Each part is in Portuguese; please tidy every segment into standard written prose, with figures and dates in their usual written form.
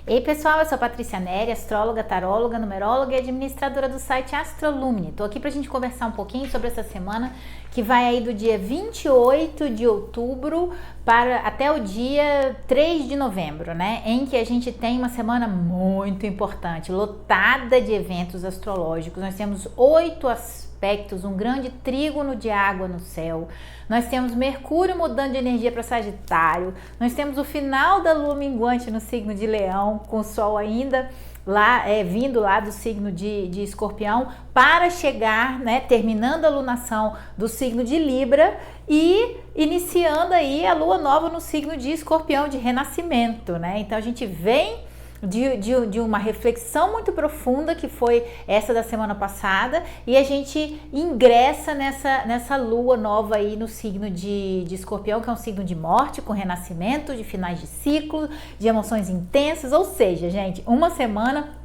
Ei pessoal, eu sou a Patrícia Neri, astróloga, taróloga, numeróloga e administradora do site Astrolumni. Tô aqui pra gente conversar um pouquinho sobre essa semana que vai aí do dia 28 de outubro para até o dia 3 de novembro, né? Em que a gente tem uma semana muito importante, lotada de eventos astrológicos. Nós temos 8 aspectos, um grande trígono de água no céu. Nós temos Mercúrio mudando de energia para Sagitário. Nós temos o final da lua minguante no signo de Leão, com o Sol ainda lá, vindo lá do signo de Escorpião, para chegar, né, terminando a lunação do signo de Libra e iniciando aí a lua nova no signo de Escorpião, de renascimento, né? Então a gente vem de uma reflexão muito profunda que foi essa da semana passada e a gente ingressa nessa lua nova aí no signo de Escorpião, que é um signo de morte, com renascimento, de finais de ciclo, de emoções intensas, ou seja, gente, uma semana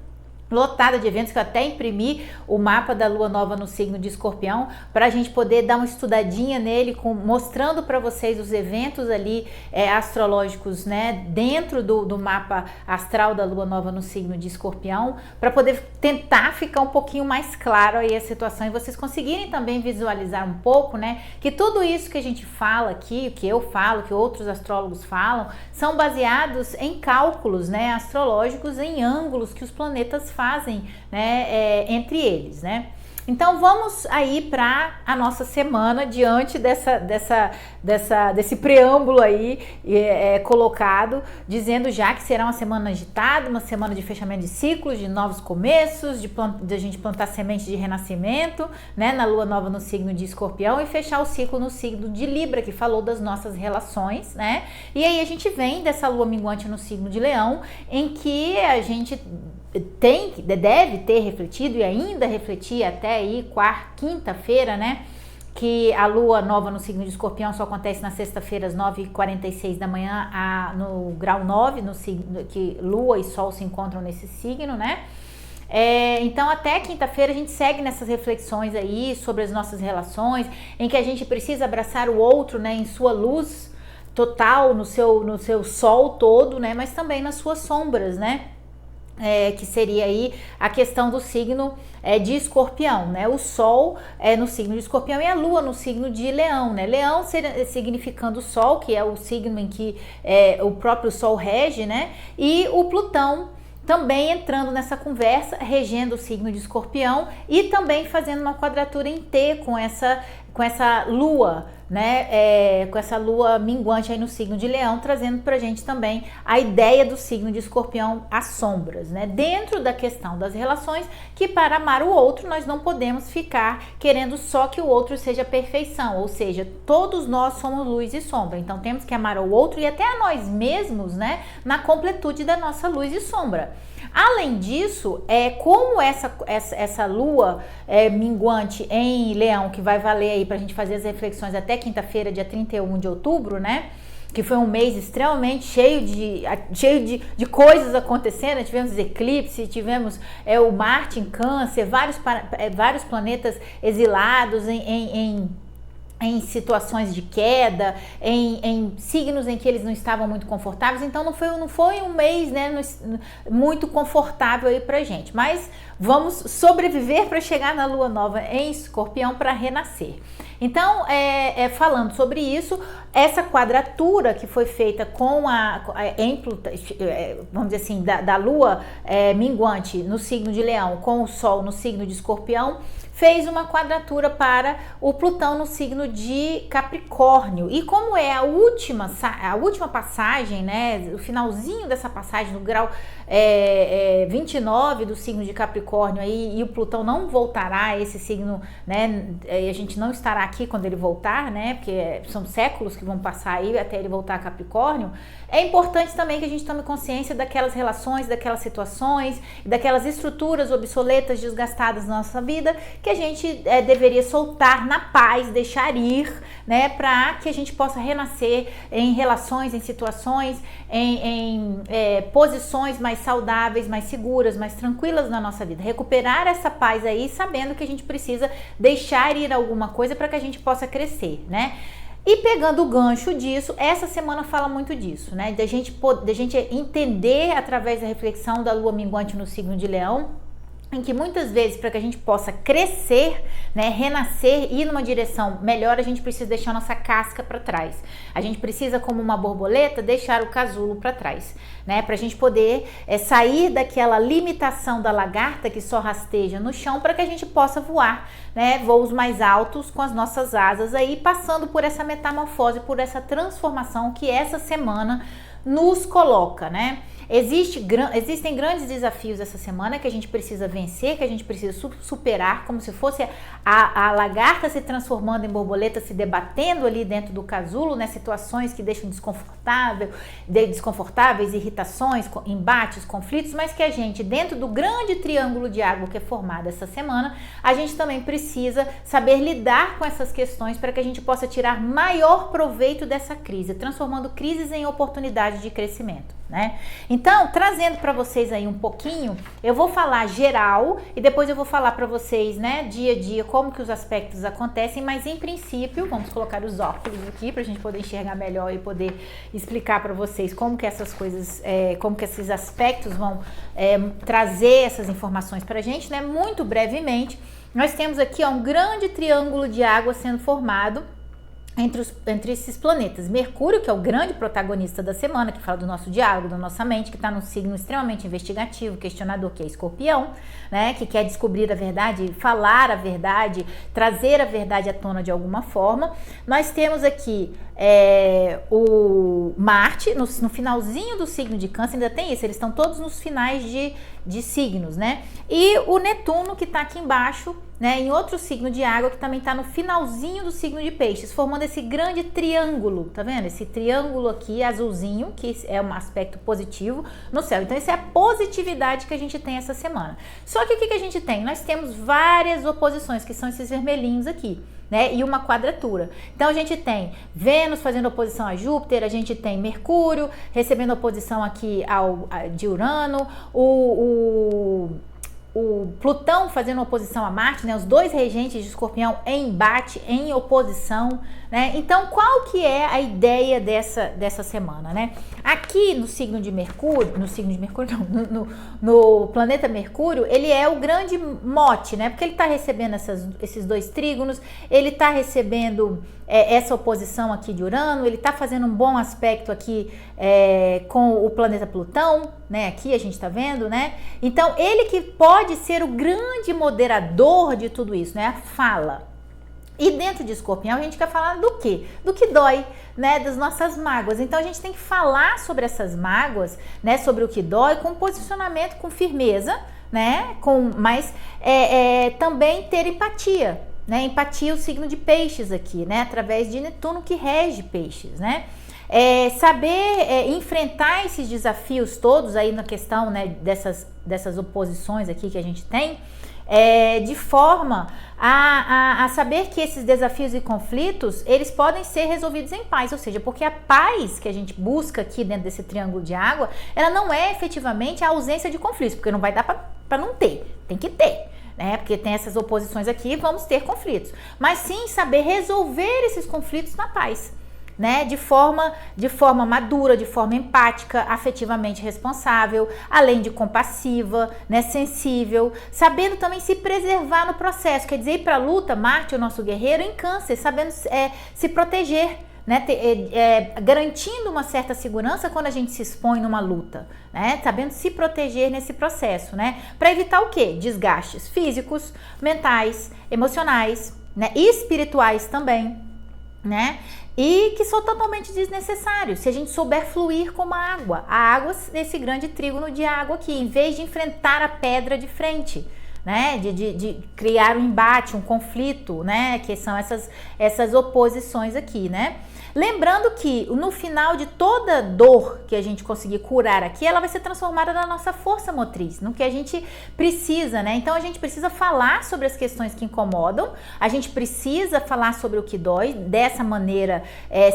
lotada de eventos, que eu até imprimi o mapa da lua nova no signo de Escorpião para a gente poder dar uma estudadinha nele, mostrando para vocês os eventos ali astrológicos, né, dentro do mapa astral da lua nova no signo de Escorpião, para poder tentar ficar um pouquinho mais claro aí a situação e vocês conseguirem também visualizar um pouco, né, que tudo isso que a gente fala aqui, que eu falo, que outros astrólogos falam, são baseados em cálculos, né, astrológicos, em ângulos que os planetas fazem, né, entre eles, né? Então vamos aí para a nossa semana diante desse preâmbulo aí colocado, dizendo já que será uma semana agitada, uma semana de fechamento de ciclos, de novos começos, de a gente plantar semente de renascimento, né, na lua nova no signo de Escorpião e fechar o ciclo no signo de Libra, que falou das nossas relações, né? E aí a gente vem dessa lua minguante no signo de Leão, em que a gente deve ter refletido e ainda refletir até aí quinta-feira, né, que a lua nova no signo de Escorpião só acontece na sexta-feira às 9h46 da manhã no grau 9, no signo que lua e sol se encontram nesse signo, né? Então até quinta-feira a gente segue nessas reflexões aí sobre as nossas relações, em que a gente precisa abraçar o outro, né, em sua luz total, no seu sol todo, né, mas também nas suas sombras, né? Que seria aí a questão do signo de Escorpião, né? O Sol no signo de Escorpião e a Lua no signo de Leão, né? Leão significando o Sol, que é o signo em que o próprio Sol rege, né? E o Plutão também entrando nessa conversa, regendo o signo de Escorpião e também fazendo uma quadratura em T com essa lua, né, com essa lua minguante aí no signo de Leão, trazendo pra gente também a ideia do signo de Escorpião, as sombras, né, dentro da questão das relações, que para amar o outro nós não podemos ficar querendo só que o outro seja perfeição, ou seja, todos nós somos luz e sombra, então temos que amar o outro e até a nós mesmos, né, na completude da nossa luz e sombra. Além disso, como essa lua minguante em Leão, que vai valer aí pra gente fazer as reflexões até quinta-feira, dia 31 de outubro, né? Que foi um mês extremamente cheio de coisas acontecendo, tivemos eclipse, tivemos o Marte em Câncer, vários planetas exilados em situações de queda, em signos em que eles não estavam muito confortáveis, então não foi um mês, né, muito confortável aí pra gente, mas vamos sobreviver para chegar na lua nova em Escorpião para renascer. Então, falando sobre isso, essa quadratura que foi feita com vamos dizer assim, da lua minguante no signo de Leão com o Sol no signo de Escorpião, fez uma quadratura para o Plutão no signo de Capricórnio. E como é a última passagem, né, o finalzinho dessa passagem no grau 29 do signo de Capricórnio aí, e o Plutão não voltará a esse signo, né, e a gente não estará aqui quando ele voltar, né, porque são séculos que vão passar aí até ele voltar a Capricórnio, é importante também que a gente tome consciência daquelas relações, daquelas situações, daquelas estruturas obsoletas, desgastadas na nossa vida, que a gente deveria soltar na paz, deixar ir, né, para que a gente possa renascer em relações, em situações, em posições mais saudáveis, mais seguras, mais tranquilas na nossa vida. Recuperar essa paz aí, sabendo que a gente precisa deixar ir alguma coisa para que a gente possa crescer, né? E pegando o gancho disso, essa semana fala muito disso, né? Da gente entender através da reflexão da lua minguante no signo de Leão, em que muitas vezes, para que a gente possa crescer, né, renascer, ir numa direção melhor, a gente precisa deixar a nossa casca para trás. A gente precisa, como uma borboleta, deixar o casulo para trás, né, para a gente poder sair daquela limitação da lagarta que só rasteja no chão, para que a gente possa voar, né, voos mais altos com as nossas asas aí, passando por essa metamorfose, por essa transformação que essa semana nos coloca, né? Existem grandes desafios essa semana que a gente precisa vencer, que a gente precisa superar, como se fosse a lagarta se transformando em borboleta, se debatendo ali dentro do casulo, né? Situações que deixam desconfortáveis, irritações, embates, conflitos, mas que a gente, dentro do grande triângulo de água que é formado essa semana, a gente também precisa saber lidar com essas questões para que a gente possa tirar maior proveito dessa crise, transformando crises em oportunidades de crescimento, né? Então, trazendo para vocês aí um pouquinho, eu vou falar geral e depois eu vou falar para vocês, né, dia a dia, como que os aspectos acontecem, mas em princípio, vamos colocar os óculos aqui para a gente poder enxergar melhor e poder explicar para vocês como que essas coisas, como que esses aspectos vão trazer essas informações para a gente, né? Muito brevemente, nós temos aqui, ó, um grande triângulo de água sendo formado entre esses planetas. Mercúrio, que é o grande protagonista da semana, que fala do nosso diálogo, da nossa mente, que está num signo extremamente investigativo, questionador, que é Escorpião, né, que quer descobrir a verdade, falar a verdade, trazer a verdade à tona de alguma forma. Nós temos aqui o Marte, no finalzinho do signo de Câncer, ainda tem isso, eles estão todos nos finais de signos, né? E o Netuno, que está aqui embaixo, né, em outro signo de água, que também está no finalzinho do signo de Peixes, formando esse grande triângulo, tá vendo? Esse triângulo aqui, azulzinho, que é um aspecto positivo no céu. Então, essa é a positividade que a gente tem essa semana. Só que o que a gente tem? Nós temos várias oposições, que são esses vermelhinhos aqui, né, e uma quadratura. Então a gente tem Vênus fazendo oposição a Júpiter, a gente tem Mercúrio recebendo oposição aqui de Urano, o Plutão fazendo oposição a Marte, né, os dois regentes de Escorpião em embate, em oposição, né? Então, qual que é a ideia dessa semana, né? Aqui no signo de Mercúrio, no planeta Mercúrio, ele é o grande mote, né? Porque ele está recebendo esses dois trígonos, ele está recebendo essa oposição aqui de Urano, ele está fazendo um bom aspecto aqui com o planeta Plutão, né? Aqui a gente está vendo, né? Então, ele que pode ser o grande moderador de tudo isso, né? A fala. E dentro de Escorpião a gente quer falar do quê? Do que dói, né? Das nossas mágoas. Então a gente tem que falar sobre essas mágoas, né? Sobre o que dói, com posicionamento, com firmeza, né? Mas também ter empatia, né? Empatia é o signo de Peixes aqui, né? Através de Netuno, que rege Peixes, né? Saber enfrentar esses desafios todos aí na questão, né, dessas oposições aqui que a gente tem, de forma a saber que esses desafios e conflitos, eles podem ser resolvidos em paz, ou seja, porque a paz que a gente busca aqui dentro desse triângulo de água, ela não é efetivamente a ausência de conflitos, porque não vai dar para não ter, tem que ter, né? Porque tem essas oposições aqui, vamos ter conflitos, mas sim saber resolver esses conflitos na paz, né? De forma madura, de forma empática, afetivamente responsável, além de compassiva, né? Sensível, sabendo também se preservar no processo, quer dizer, ir para a luta, Marte, o nosso guerreiro, em Câncer, sabendo se proteger, né? Garantindo uma certa segurança quando a gente se expõe numa luta, né? Sabendo se proteger nesse processo, né? Para evitar o quê? Desgastes físicos, mentais, emocionais, né? E espirituais também, né? E que são totalmente desnecessários se a gente souber fluir como a água nesse grande trígono de água aqui, em vez de enfrentar a pedra de frente, né, de criar um embate, um conflito, né, que são essas oposições aqui, né. Lembrando que no final de toda dor que a gente conseguir curar aqui, ela vai ser transformada na nossa força motriz, no que a gente precisa, né? Então a gente precisa falar sobre as questões que incomodam, a gente precisa falar sobre o que dói dessa maneira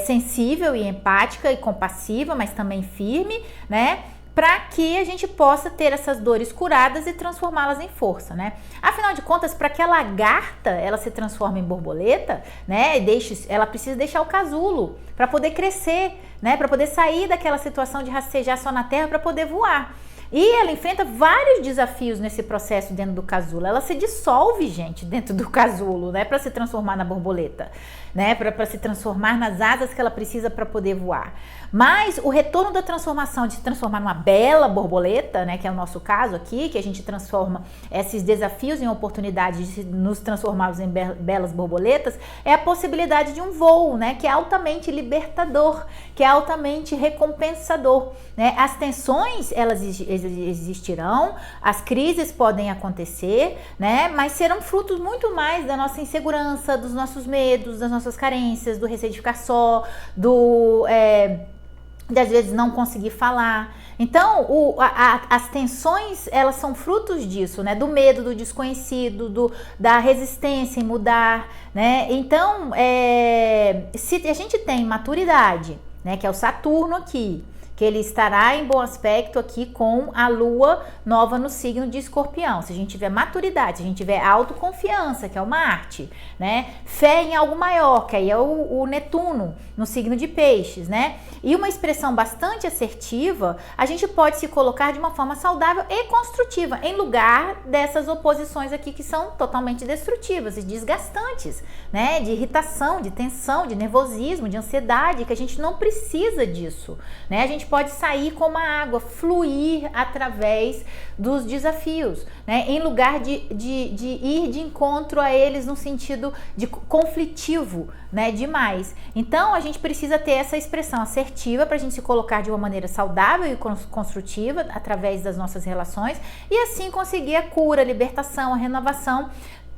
sensível e empática e compassiva, mas também firme, né? para que a gente possa ter essas dores curadas e transformá-las em força, né? Afinal de contas, para que a lagarta ela se transforme em borboleta, né? Ela precisa deixar o casulo para poder crescer, né? Para poder sair daquela situação de rastejar só na terra para poder voar. E ela enfrenta vários desafios nesse processo dentro do casulo. Ela se dissolve, gente, dentro do casulo, né, para se transformar na borboleta, né, para se transformar nas asas que ela precisa para poder voar. Mas o retorno da transformação, de se transformar numa bela borboleta, né, que é o nosso caso aqui, que a gente transforma esses desafios em oportunidades de nos transformarmos em belas borboletas, é a possibilidade de um voo, né, que é altamente libertador, que é altamente recompensador, né? As tensões, elas existirão, as crises podem acontecer, né, mas serão frutos muito mais da nossa insegurança, dos nossos medos, das nossas carências, do receio de ficar só, de às vezes não conseguir falar. Então, as tensões, elas são frutos disso, né? Do medo, do desconhecido, da resistência em mudar, né? Então, se a gente tem maturidade, né? Que é o Saturno aqui, que ele estará em bom aspecto aqui com a lua nova no signo de Escorpião. Se a gente tiver maturidade, se a gente tiver autoconfiança, que é uma arte, né? Fé em algo maior, que aí é o Netuno no signo de Peixes, né? E uma expressão bastante assertiva, a gente pode se colocar de uma forma saudável e construtiva, em lugar dessas oposições aqui que são totalmente destrutivas e desgastantes, né? De irritação, de tensão, de nervosismo, de ansiedade, que a gente não precisa disso, né? A gente pode sair como a água, fluir através dos desafios, né? Em lugar de ir de encontro a eles no sentido de conflitivo, né? Demais. Então, a gente precisa ter essa expressão assertiva para a gente se colocar de uma maneira saudável e construtiva através das nossas relações e assim conseguir a cura, a libertação, a renovação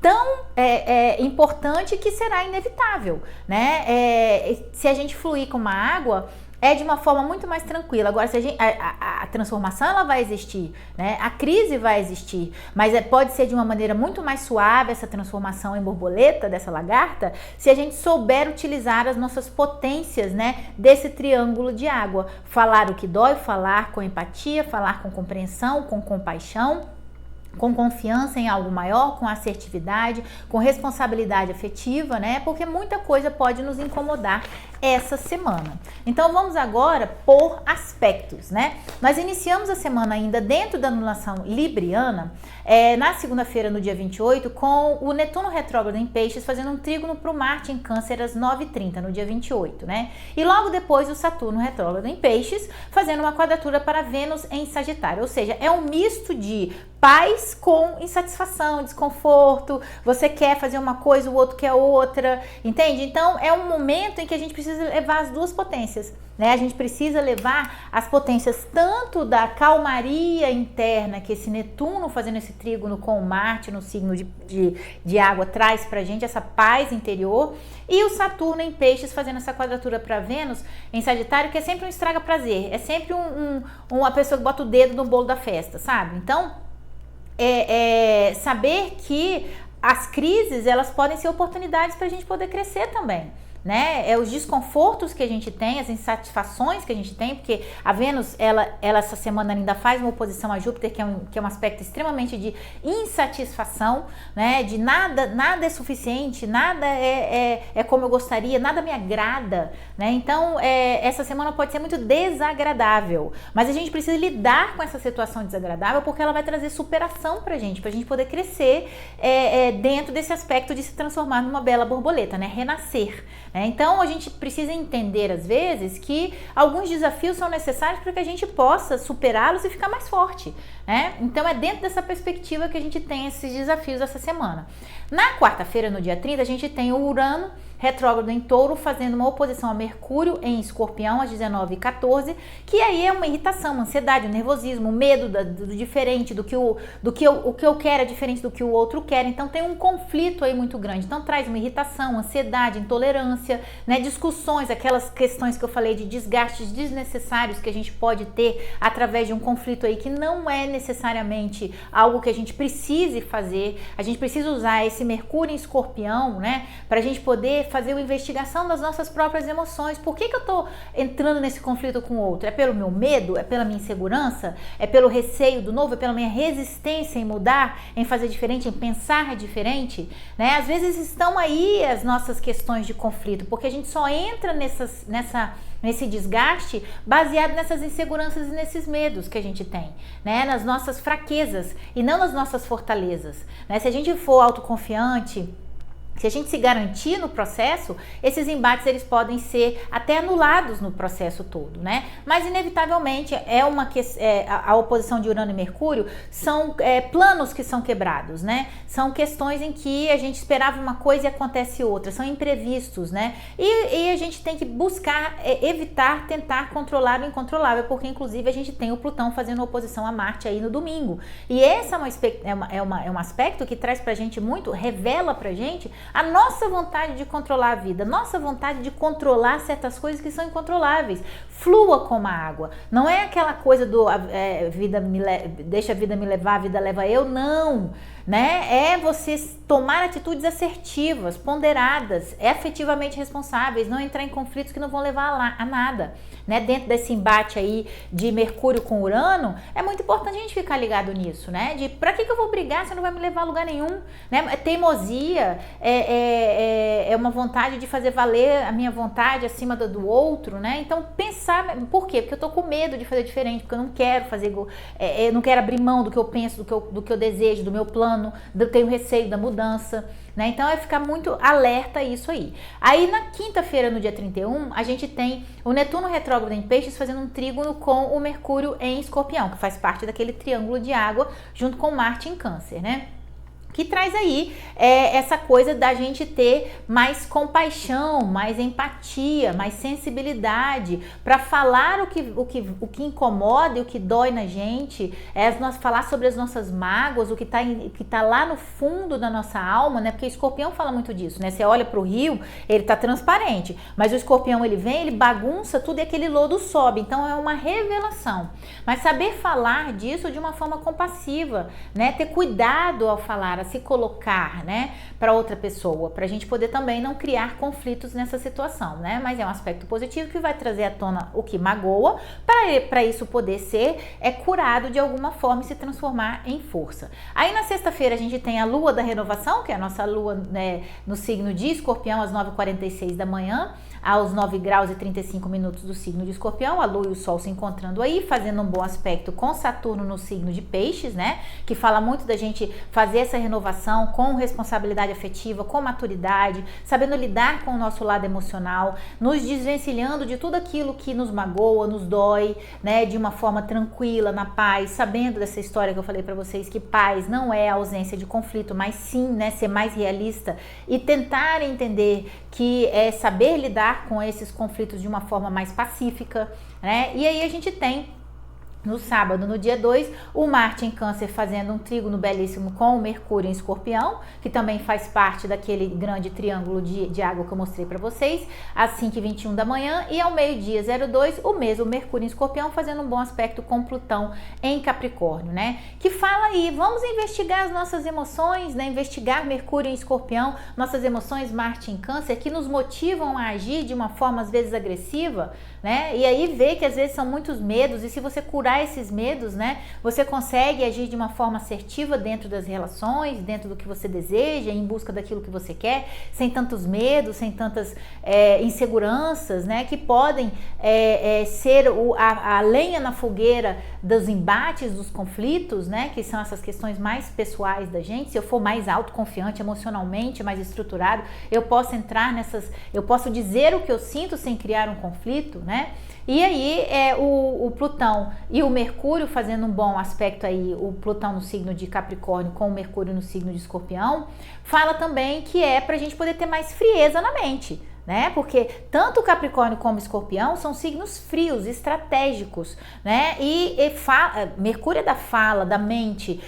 tão importante que será inevitável, né? Se a gente fluir como a água, é de uma forma muito mais tranquila. Agora, se a transformação ela vai existir, né? A crise vai existir, mas pode ser de uma maneira muito mais suave essa transformação em borboleta dessa lagarta, se a gente souber utilizar as nossas potências, né? Desse triângulo de água. Falar o que dói, falar com empatia, falar com compreensão, com compaixão, com confiança em algo maior, com assertividade, com responsabilidade afetiva, né? Porque muita coisa pode nos incomodar essa semana. Então vamos agora por aspectos, né? Nós iniciamos a semana ainda dentro da anulação libriana, na segunda-feira, no dia 28, com o Netuno retrógrado em Peixes fazendo um trígono para o Marte em Câncer às 9h30, no dia 28, né? E logo depois o Saturno retrógrado em Peixes fazendo uma quadratura para Vênus em Sagitário, ou seja, é um misto de paz com insatisfação, desconforto, você quer fazer uma coisa, o outro quer outra, entende? Então é um momento em que a gente precisa levar as duas potências, né? A gente precisa levar as potências tanto da calmaria interna que esse Netuno fazendo esse trígono com o Marte no signo de água traz pra gente, essa paz interior, e o Saturno em Peixes fazendo essa quadratura para Vênus em Sagitário, que é sempre um estraga prazer, é sempre uma pessoa que bota o dedo no bolo da festa, sabe? Então saber que as crises, elas podem ser oportunidades para a gente poder crescer também, né? Os desconfortos que a gente tem, as insatisfações que a gente tem, porque a Vênus, ela essa semana ainda faz uma oposição a Júpiter, que é um aspecto extremamente de insatisfação, né? De nada é suficiente, nada é como eu gostaria, nada me agrada, né? Então, essa semana pode ser muito desagradável, mas a gente precisa lidar com essa situação desagradável, porque ela vai trazer superação pra gente poder crescer dentro desse aspecto de se transformar numa bela borboleta, né? Renascer. Então a gente precisa entender às vezes que alguns desafios são necessários para que a gente possa superá-los e ficar mais forte, né? Então é dentro dessa perspectiva que a gente tem esses desafios essa semana. Na quarta-feira, no dia 30, a gente tem o Urano retrógrado em Touro fazendo uma oposição a Mercúrio em Escorpião às 19h14, que aí é uma irritação, uma ansiedade, um nervosismo, um medo do diferente, o que eu quero é diferente do que o outro quer, então tem um conflito aí muito grande, então traz uma irritação, ansiedade, intolerância, né, discussões, aquelas questões que eu falei de desgastes desnecessários que a gente pode ter através de um conflito aí que não é necessariamente algo que a gente precise fazer. A gente precisa usar esse Mercúrio em Escorpião, né, para a gente poder fazer uma investigação das nossas próprias emoções. Por que eu tô entrando nesse conflito com o outro? É pelo meu medo? É pela minha insegurança? É pelo receio do novo? É pela minha resistência em mudar, em fazer diferente, em pensar diferente, né? Às vezes estão aí as nossas questões de conflito, porque a gente só entra nesse desgaste baseado nessas inseguranças e nesses medos que a gente tem, né? Nas nossas fraquezas e não nas nossas fortalezas, né? Se a gente for autoconfiante, se a gente se garantir no processo, esses embates eles podem ser até anulados no processo todo, né? Mas inevitavelmente a oposição de Urano e Mercúrio são planos que são quebrados, né? São questões em que a gente esperava uma coisa e acontece outra, são imprevistos, né? E a gente tem que buscar evitar, tentar controlar o incontrolável, porque inclusive a gente tem o Plutão fazendo oposição a Marte aí no domingo. E esse é um aspecto que traz pra gente muito, revela pra gente a nossa vontade de controlar a vida, nossa vontade de controlar certas coisas que são incontroláveis. Flua como a água. Não é aquela coisa do deixa a vida me levar, a vida leva eu, não. Né? É você tomar atitudes assertivas, ponderadas, efetivamente responsáveis, não entrar em conflitos que não vão levar a nada. Né? Dentro desse embate aí de Mercúrio com Urano, é muito importante a gente ficar ligado nisso, né? De pra que eu vou brigar se não vai me levar a lugar nenhum? Né? É teimosia, é uma vontade de fazer valer a minha vontade acima do outro, né? Então pensar, por quê? Porque eu tô com medo de fazer diferente, porque eu não quero fazer, eu não quero abrir mão do que eu penso, do que eu desejo, do meu plano, eu tenho receio da mudança, né? Então é ficar muito alerta a isso aí. Aí na quinta-feira, no dia 31, a gente tem o Netuno retrógrado em Peixes fazendo um trígono com o Mercúrio em Escorpião, que faz parte daquele triângulo de água junto com Marte em Câncer, né? Que traz aí essa coisa da gente ter mais compaixão, mais empatia, mais sensibilidade para falar o que incomoda e o que dói na gente, nós falar sobre as nossas mágoas, o que tá lá no fundo da nossa alma, né? Porque o Escorpião fala muito disso, né? Você olha pro rio, ele tá transparente, mas o Escorpião ele vem, ele bagunça tudo e aquele lodo sobe, então é uma revelação. Mas saber falar disso de uma forma compassiva, né? Ter cuidado ao falar, a se colocar, né, para outra pessoa, para a gente poder também não criar conflitos nessa situação, né? Mas é um aspecto positivo que vai trazer à tona o que magoa, para isso poder ser curado de alguma forma e se transformar em força. Aí na sexta-feira a gente tem a Lua da Renovação, que é a nossa Lua, né, no signo de Escorpião, às 9h46 da manhã, aos 9 graus e 35 minutos do signo de Escorpião, a Lua e o Sol se encontrando aí, fazendo um bom aspecto com Saturno no signo de Peixes, né? Que fala muito da gente fazer essa renovação com responsabilidade afetiva, com maturidade, sabendo lidar com o nosso lado emocional, nos desvencilhando de tudo aquilo que nos magoa, nos dói, né? De uma forma tranquila, na paz, sabendo dessa história que eu falei para vocês, que paz não é a ausência de conflito, mas sim, né, ser mais realista e tentar entender que é saber lidar com esses conflitos de uma forma mais pacífica, né? E aí a gente tem no sábado, no dia 2, o Marte em Câncer fazendo um trígono belíssimo com o Mercúrio em Escorpião, que também faz parte daquele grande triângulo de água que eu mostrei para vocês, às 5h21 da manhã, e ao meio-dia 02, o mesmo Mercúrio em Escorpião fazendo um bom aspecto com Plutão em Capricórnio, né? Que fala aí, vamos investigar as nossas emoções, né? Investigar Mercúrio em Escorpião, nossas emoções, Marte em Câncer, que nos motivam a agir de uma forma às vezes agressiva, né? E aí ver que às vezes são muitos medos, e se você curar esses medos, né, você consegue agir de uma forma assertiva dentro das relações, dentro do que você deseja, em busca daquilo que você quer, sem tantos medos, sem tantas inseguranças, né, que podem ser a lenha na fogueira dos embates, dos conflitos, né, que são essas questões mais pessoais da gente. Se eu for mais autoconfiante emocionalmente, mais estruturado, eu posso entrar eu posso dizer o que eu sinto sem criar um conflito, né? E aí o Plutão e o Mercúrio fazendo um bom aspecto aí, o Plutão no signo de Capricórnio com o Mercúrio no signo de Escorpião, fala também que é pra gente poder ter mais frieza na mente, né? Porque tanto Capricórnio como Escorpião são signos frios, estratégicos, né? Mercúrio é da fala, da mente,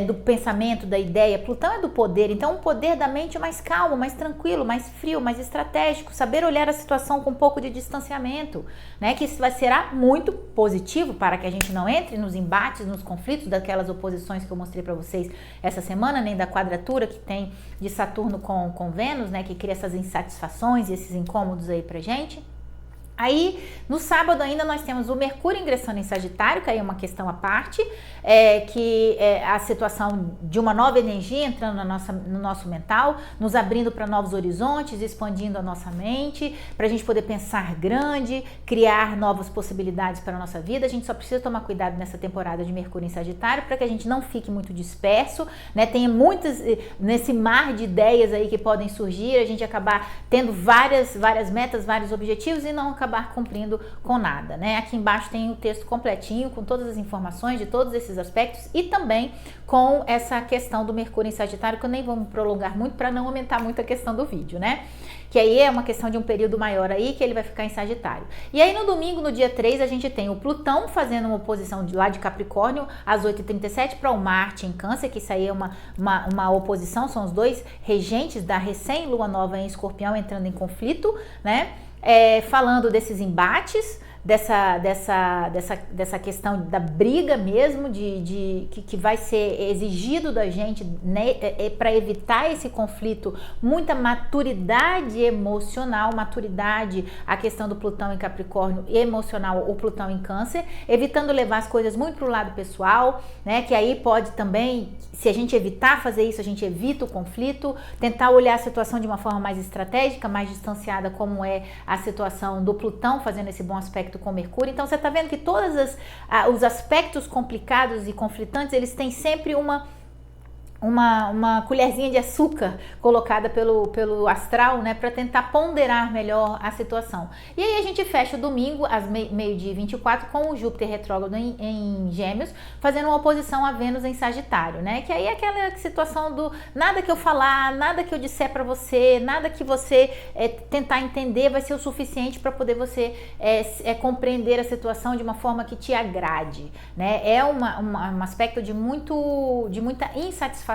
do pensamento, da ideia. Plutão é do poder. Então, o poder da mente é mais calmo, mais tranquilo, mais frio, mais estratégico. Saber olhar a situação com um pouco de distanciamento, né? Que isso será muito positivo para que a gente não entre nos embates, nos conflitos daquelas oposições que eu mostrei para vocês essa semana, nem da quadratura que tem de Saturno com Vênus, né? Que cria essas insatisfações e esses incômodos aí pra gente. Aí, no sábado ainda nós temos o Mercúrio ingressando em Sagitário, que aí é uma questão à parte, que é a situação de uma nova energia entrando no nosso mental, nos abrindo para novos horizontes, expandindo a nossa mente, para a gente poder pensar grande, criar novas possibilidades para a nossa vida. A gente só precisa tomar cuidado nessa temporada de Mercúrio em Sagitário para que a gente não fique muito disperso, né? Tenha muitas, nesse mar de ideias aí que podem surgir, a gente acabar tendo várias metas, vários objetivos e não acabar cumprindo com nada, né? Aqui embaixo tem o texto completinho com todas as informações de todos esses aspectos e também com essa questão do Mercúrio em Sagitário, que eu nem vou me prolongar muito para não aumentar muito a questão do vídeo, né? Que aí é uma questão de um período maior aí, que ele vai ficar em Sagitário. E aí no domingo, no dia 3, a gente tem o Plutão fazendo uma oposição lá de Capricórnio às 8h37 para o Marte em Câncer, que isso aí é uma oposição, são os dois regentes da recém-lua nova em Escorpião entrando em conflito, né? Falando desses embates, dessa questão da briga mesmo, que vai ser exigido da gente, né, para evitar esse conflito, muita maturidade emocional, a questão do Plutão em Capricórnio, emocional, o Plutão em Câncer, evitando levar as coisas muito para o lado pessoal, né, que aí pode também, se a gente evitar fazer isso, a gente evita o conflito, tentar olhar a situação de uma forma mais estratégica, mais distanciada, como é a situação do Plutão fazendo esse bom aspecto com Mercúrio. Então você está vendo que todos os aspectos complicados e conflitantes, eles têm sempre uma colherzinha de açúcar colocada pelo astral, né, para tentar ponderar melhor a situação. E aí a gente fecha o domingo às meio-dia e 24 com o Júpiter retrógrado em Gêmeos, fazendo uma oposição a Vênus em Sagitário, né, que aí é aquela situação do nada que eu falar, nada que eu disser para você, nada que você tentar entender vai ser o suficiente para poder você compreender a situação de uma forma que te agrade, né, é um aspecto de muita insatisfação,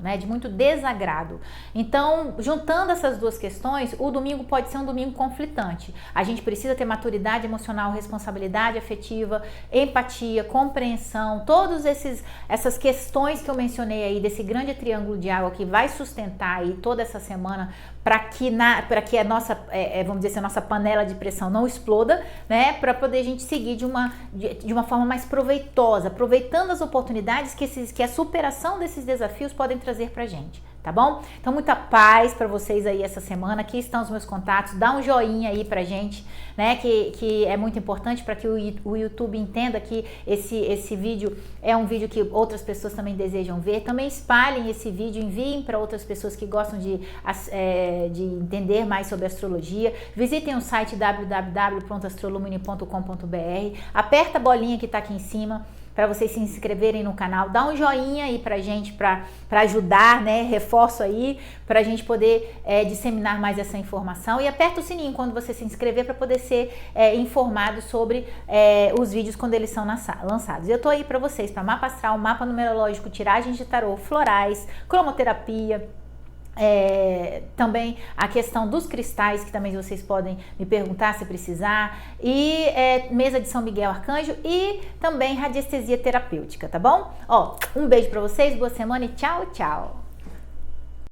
né, de muito desagrado. Então, juntando essas duas questões, o domingo pode ser um domingo conflitante. A gente precisa ter maturidade emocional, responsabilidade afetiva, empatia, compreensão, todas essas questões que eu mencionei aí, desse grande triângulo de água que vai sustentar aí toda essa semana para que a nossa, vamos dizer assim, a nossa panela de pressão não exploda, né, para poder a gente seguir de uma forma mais proveitosa, aproveitando as oportunidades que a superação desses desafios podem trazer pra gente, tá bom? Então, muita paz para vocês aí essa semana. Aqui estão os meus contatos, dá um joinha aí pra gente, né, que é muito importante para que o YouTube entenda que esse vídeo é um vídeo que outras pessoas também desejam ver. Também espalhem esse vídeo, enviem para outras pessoas que gostam de entender mais sobre astrologia. Visitem o site www.astrolumine.com.br, aperta a bolinha que tá aqui em cima para vocês se inscreverem no canal, dá um joinha aí pra gente, para ajudar, né, reforço aí, pra gente poder disseminar mais essa informação, e aperta o sininho quando você se inscrever para poder ser informado sobre os vídeos quando eles são lançados. Eu tô aí para vocês, para mapa astral, mapa numerológico, tiragens de tarô, florais, cromoterapia, também a questão dos cristais, que também vocês podem me perguntar se precisar, e mesa de São Miguel Arcanjo, e também radiestesia terapêutica, tá bom? Ó, um beijo pra vocês, boa semana e tchau, tchau!